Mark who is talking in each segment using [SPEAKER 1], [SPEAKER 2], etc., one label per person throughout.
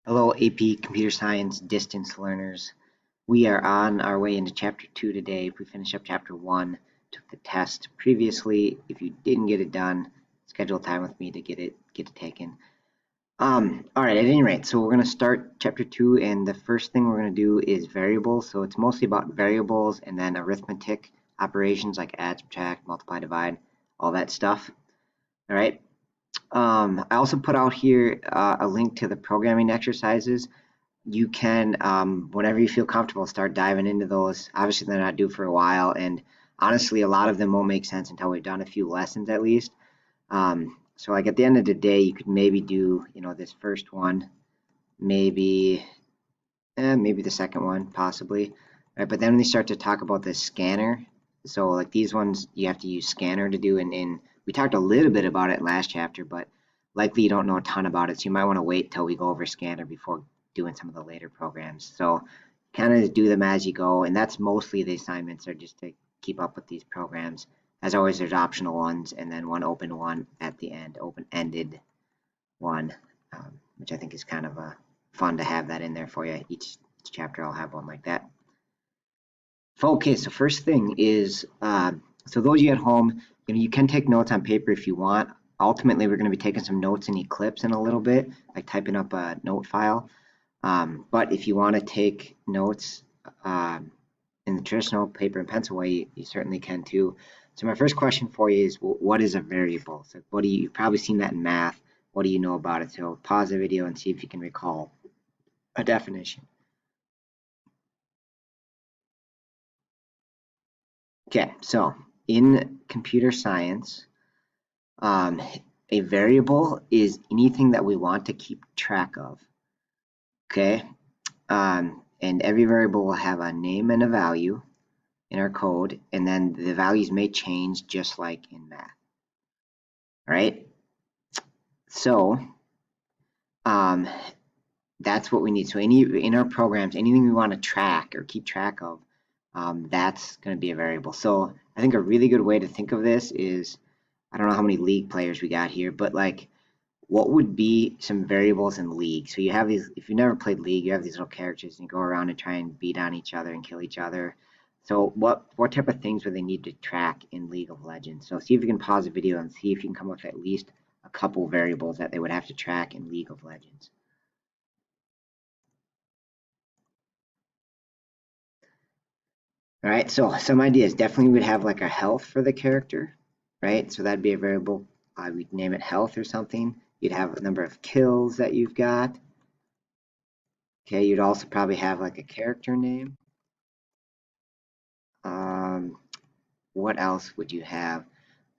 [SPEAKER 1] Hello, AP Computer Science distance learners. We are on our way into Chapter 2 today. We finished up Chapter 1, took the test previously. If you didn't get it done, schedule time with me to get it taken. All right, at any rate, so we're going to start Chapter 2, and the first thing we're going to do is variables. So it's mostly about variables and then arithmetic operations like add, subtract, multiply, divide, all that stuff. All right. I also put out here a link to the programming exercises. You can, whenever you feel comfortable, start diving into those. Obviously, they're not due for a while, and honestly, a lot of them won't make sense until we've done a few lessons at least. So like at the end of the day, you could maybe do, this first one, maybe the second one, possibly. Right, but then when they start to talk about the scanner, so like these ones, you have to use scanner to do, and we talked a little bit about it last chapter, but likely you don't know a ton about it, so you might want to wait till we go over scanner before doing some of the later programs. So kind of do them as you go, and that's mostly the assignments are just to keep up with these programs. As always, there's optional ones, and then one open one at the end, open-ended one, which I think is kind of fun to have that in there for you. Each chapter I'll have one like that. Okay, so first thing is, so those of you at home, you can take notes on paper if you want. Ultimately, we're going to be taking some notes in Eclipse in a little bit, like typing up a note file. But if you want to take notes in the traditional paper and pencil way, you certainly can too. So my first question for you is, what is a variable? So you've probably seen that in math. What do you know about it? So pause the video and see if you can recall a definition. Okay, so in computer science, a variable is anything that we want to keep track of. Okay, and every variable will have a name and a value in our code, and then the values may change just like in math. All right, so that's what we need. So in our programs, anything we want to track or keep track of, that's going to be a variable. So I think a really good way to think of this is, I don't know how many League players we got here, but like, what would be some variables in League? So you have these, if you've never played League, you have these little characters and you go around and try and beat on each other and kill each other. So what type of things would they need to track in League of Legends? So see if you can pause the video and see if you can come up with at least a couple variables that they would have to track in League of Legends. All right, so some ideas. Definitely would have like a health for the character, right? So that'd be a variable. We'd name it health or something. You'd have a number of kills that you've got. Okay, you'd also probably have like a character name. What else would you have?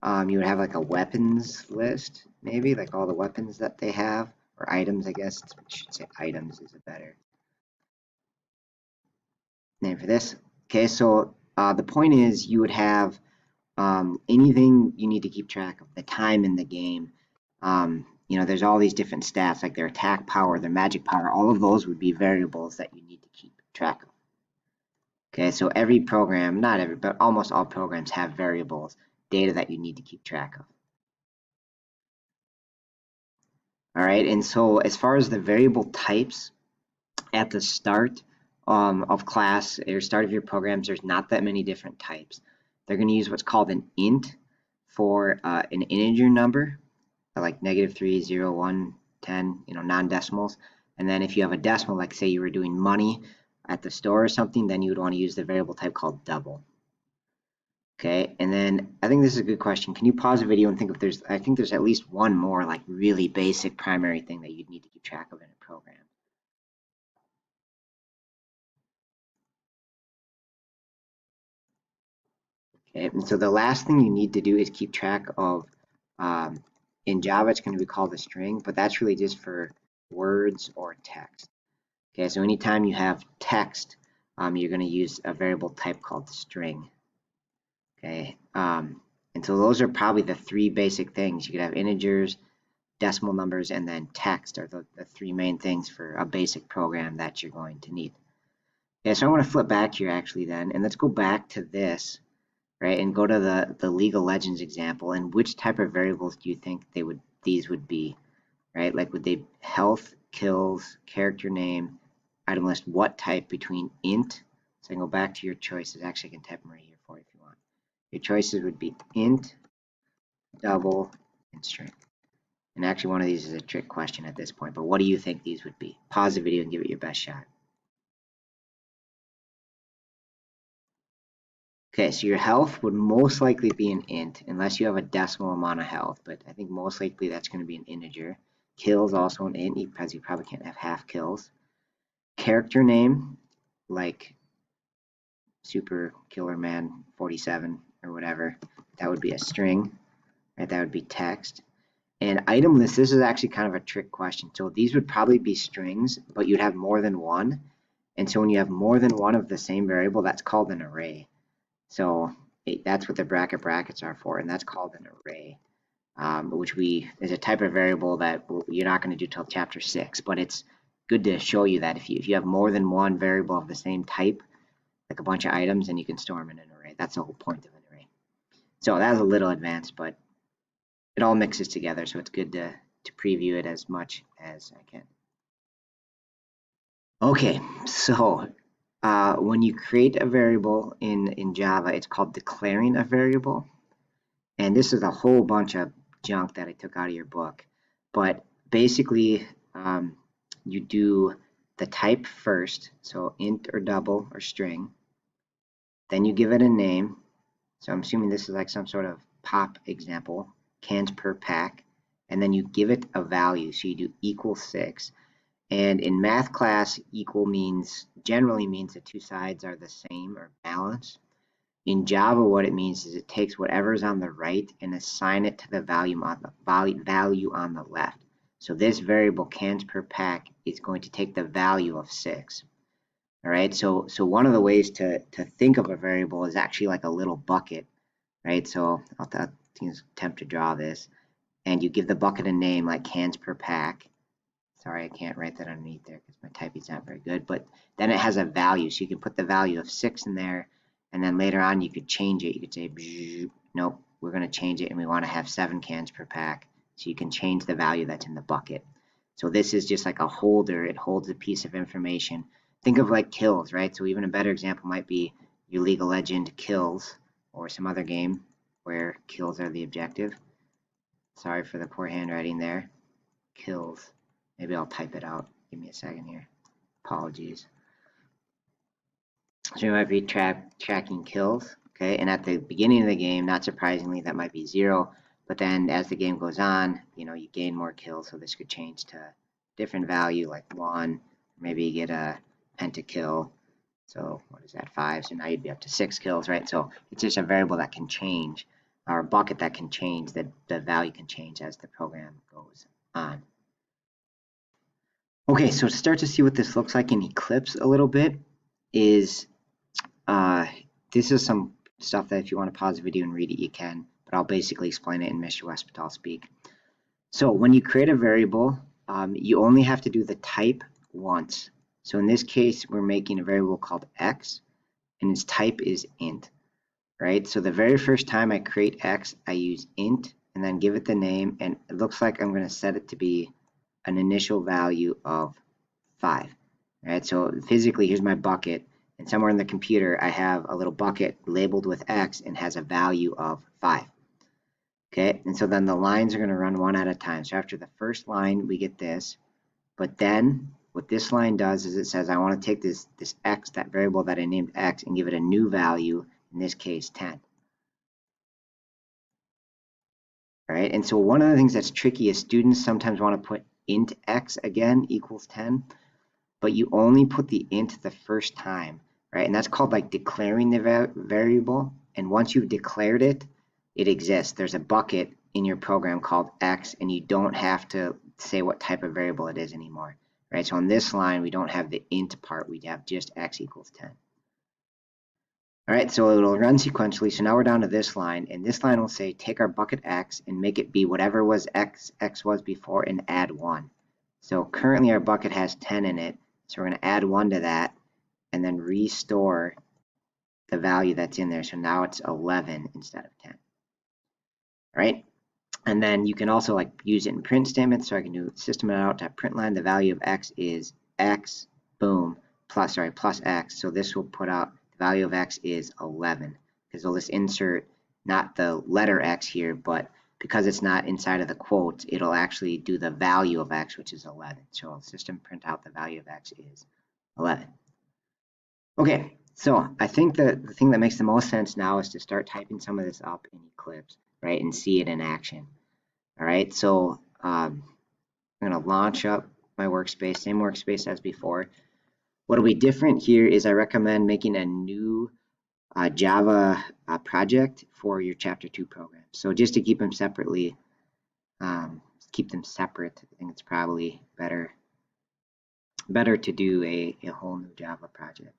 [SPEAKER 1] You would have like a weapons list, maybe, like all the weapons that they have, or items, I guess. I should say items is a better name for this. Okay, so the point is you would have anything you need to keep track of, the time in the game. There's all these different stats, like their attack power, their magic power. All of those would be variables that you need to keep track of. Okay, so every program, not every, but almost all programs have variables, data that you need to keep track of. All right, and so as far as the variable types, at the start of class or start of your programs, there's not that many different types. They're going to use what's called an int for an integer number, like -3, 0, 1, 10, non-decimals. And then if you have a decimal, like say you were doing money at the store or something, then you would want to use the variable type called double. Okay, and then I think this is a good question. Can you pause the video and think if I think there's at least one more like really basic primary thing that you'd need to keep track of in a program. Okay, and so the last thing you need to do is keep track of, in Java it's going to be called a string, but that's really just for words or text. Okay, so anytime you have text, you're going to use a variable type called string. Okay, and so those are probably the three basic things. You could have integers, decimal numbers, and then text are the three main things for a basic program that you're going to need. Okay, so I want to flip back here actually then, and let's go back to this, right, and go to the League of Legends example, and which type of variables do you think these would be, right? Like would they health kills, character name, item list, what type between int. So I can go back to your choices. Actually, I can type them right here for you if you want. Your choices would be int, double, and string. And actually, one of these is a trick question at this point, but what do you think these would be? Pause the video and give it your best shot. Okay, so your health would most likely be an int, unless you have a decimal amount of health, but I think most likely that's going to be an integer. Kills also an int, because you probably can't have half kills. Character name, like Super Killer Man 47 or whatever, that would be a string, right? That would be text. And item list, this is actually kind of a trick question. So these would probably be strings, but you'd have more than one. And so when you have more than one of the same variable, that's called an array. So that's what the brackets are for, and that's called an array, which is a type of variable that you're not going to do till chapter 6. But it's good to show you that if you have more than one variable of the same type, like a bunch of items, then you can store them in an array. That's the whole point of an array. So that was a little advanced, but it all mixes together, so it's good to preview it as much as I can. Okay, so when you create a variable in Java, it's called declaring a variable. And this is a whole bunch of junk that I took out of your book. But basically, you do the type first, so int or double or string. Then you give it a name. So I'm assuming this is like some sort of pop example, cans per pack. And then you give it a value. So you do equal 6. And in math class, equal generally means the two sides are the same or balanced. In Java, what it means is it takes whatever's on the right and assign it to the value on the left. So this variable cans per pack is going to take the value of 6. All right. So one of the ways to think of a variable is actually like a little bucket, right? So I'll attempt to draw this, and you give the bucket a name like cans per pack. Sorry, I can't write that underneath there because my typing's not very good. But then it has a value, so you can put the value of 6 in there, and then later on you could change it. You could say, nope, we're going to change it, and we want to have 7 cans per pack. So you can change the value that's in the bucket. So this is just like a holder. It holds a piece of information. Think of like kills, right? So even a better example might be your League of Legends kills, or some other game where kills are the objective. Sorry for the poor handwriting there. Kills. Maybe I'll type it out. Give me a second here. Apologies. So you might be tracking kills, okay? And at the beginning of the game, not surprisingly, that might be 0. But then as the game goes on, you gain more kills. So this could change to a different value like 1. Maybe you get a pentakill. So what is that, 5? So now you'd be up to 6 kills, right? So it's just a variable that can change, or a bucket that can change, that the value can change as the program goes on. Okay, so to start to see what this looks like in Eclipse a little bit is, this is some stuff that if you want to pause the video and read it, you can, but I'll basically explain it in Mr. Westpatal speak. So when you create a variable, you only have to do the type once. So in this case, we're making a variable called x, and its type is int, right? So the very first time I create x, I use int, and then give it the name, and it looks like I'm going to set it to be an initial value of 5. Right? So physically, here's my bucket, and somewhere in the computer, I have a little bucket labeled with X and has a value of 5. Okay, and so then the lines are going to run one at a time. So after the first line, we get this, but then what this line does is it says, I want to take this X, that variable that I named X, and give it a new value, in this case, 10. Right? And so one of the things that's tricky is students sometimes want to put int x again equals 10, but you only put the int the first time, right? And that's called like declaring the variable. And once you've declared it, it exists. There's a bucket in your program called x, and you don't have to say what type of variable it is anymore, right? So on this line, we don't have the int part. We have just x equals 10. All right, so it'll run sequentially. So now we're down to this line, and this line will say take our bucket x and make it be whatever was x was before and add 1. So currently our bucket has 10 in it, so we're going to add 1 to that and then restore the value that's in there. So now it's 11 instead of 10. All right, And then you can also like use it in print statements. So I can do system.out.println, the value of x is x, boom, plus x. So this will put out the value of x is 11, because we'll just insert not the letter x here, but because it's not inside of the quotes, it'll actually do the value of x, which is 11. So system print out the value of x is 11. Okay, so I think the thing that makes the most sense now is to start typing some of this up in Eclipse, right, and see it in action. All right, so I'm going to launch up my workspace, same workspace as before. What'll be different here is I recommend making a new Java project for your Chapter 2 program. So just to keep them separately, keep them separate, I think it's probably better to do a whole new Java project.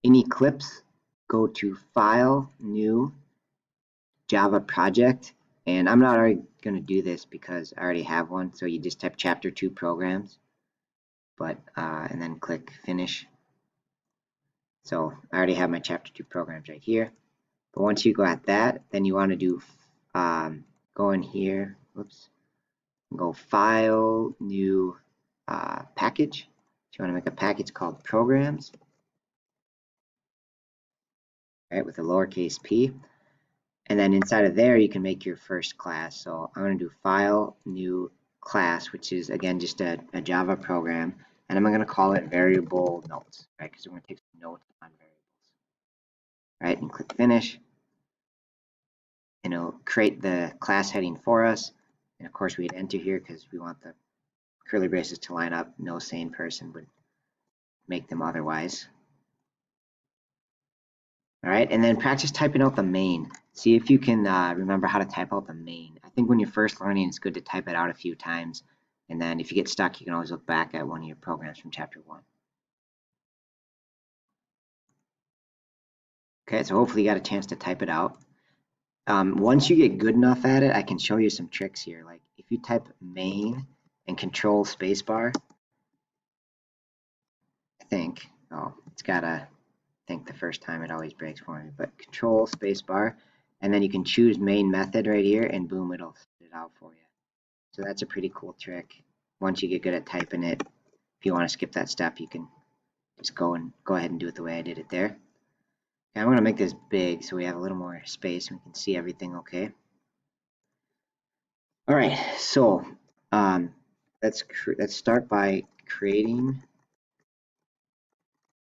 [SPEAKER 1] In Eclipse, go to File, New, Java Project, and I'm not already going to do this because I already have one, so you just type Chapter 2 Programs, but and then click Finish. So I already have my Chapter 2 programs right here, but once you go at that, then you want to do go in here, whoops, go File, New, Package. So you want to make a package called Programs, right, with a lowercase p. And then inside of there, you can make your first class. So I'm going to do File, New, Class, which is, again, just a Java program. And I'm going to call it Variable Notes, right? Because we're going to take some notes on variables. Right, and click Finish. And it'll create the class heading for us. And of course, we hit Enter here because we want the curly braces to line up. No sane person would make them otherwise. All right, and then practice typing out the main. See if you can remember how to type out the main. I think when you're first learning, it's good to type it out a few times. And then if you get stuck, you can always look back at one of your programs from Chapter 1. Okay, so hopefully you got a chance to type it out. Once you get good enough at it, I can show you some tricks here. Like if you type main and control spacebar, it's gotta think the first time, it always breaks for me, but control spacebar, and then you can choose main method right here, and boom, it'll spit it out for you. So that's a pretty cool trick. Once you get good at typing it, if you want to skip that step, you can just go ahead and do it the way I did it there. Okay, I'm going to make this big so we have a little more space and we can see everything okay. All right, so let's start by creating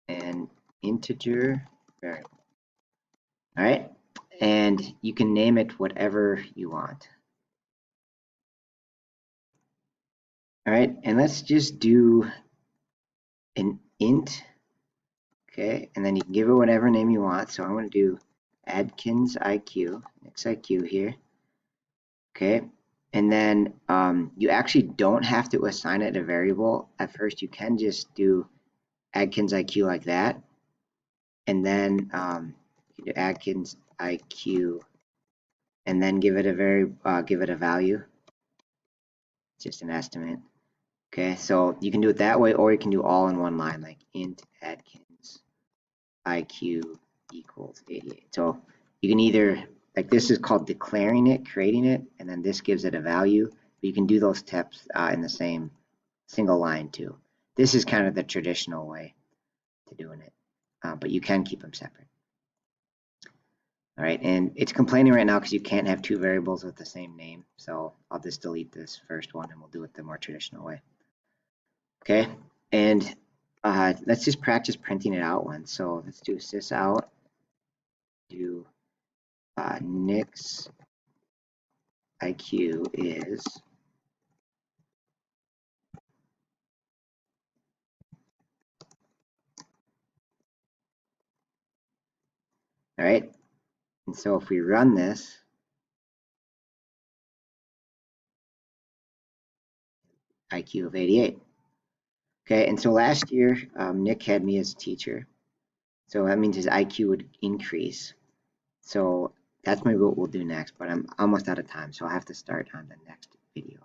[SPEAKER 1] an integer variable. All right, and you can name it whatever you want. All right, and let's just do an int, okay, and then you can give it whatever name you want. So I'm going to do Adkins IQ, XIQ here, okay, and then you actually don't have to assign it a variable at first. You can just do Adkins IQ like that, and then you do Adkins IQ, and then give it a value. It's just an estimate. Okay, so you can do it that way, or you can do all in one line, like int Adkins IQ equals 88. So you can either, like this is called declaring it, creating it, and then this gives it a value. But you can do those steps in the same single line too. This is kind of the traditional way to doing it, but you can keep them separate. All right, and it's complaining right now because you can't have two variables with the same name. So I'll just delete this first one and we'll do it the more traditional way. Okay, and let's just practice printing it out once. So let's do sysout, do Nick's IQ is all right. And so if we run this, IQ of 88. Okay, and so last year Nick had me as a teacher, so that means his IQ would increase. So that's maybe what we'll do next, but I'm almost out of time, so I'll have to start on the next video.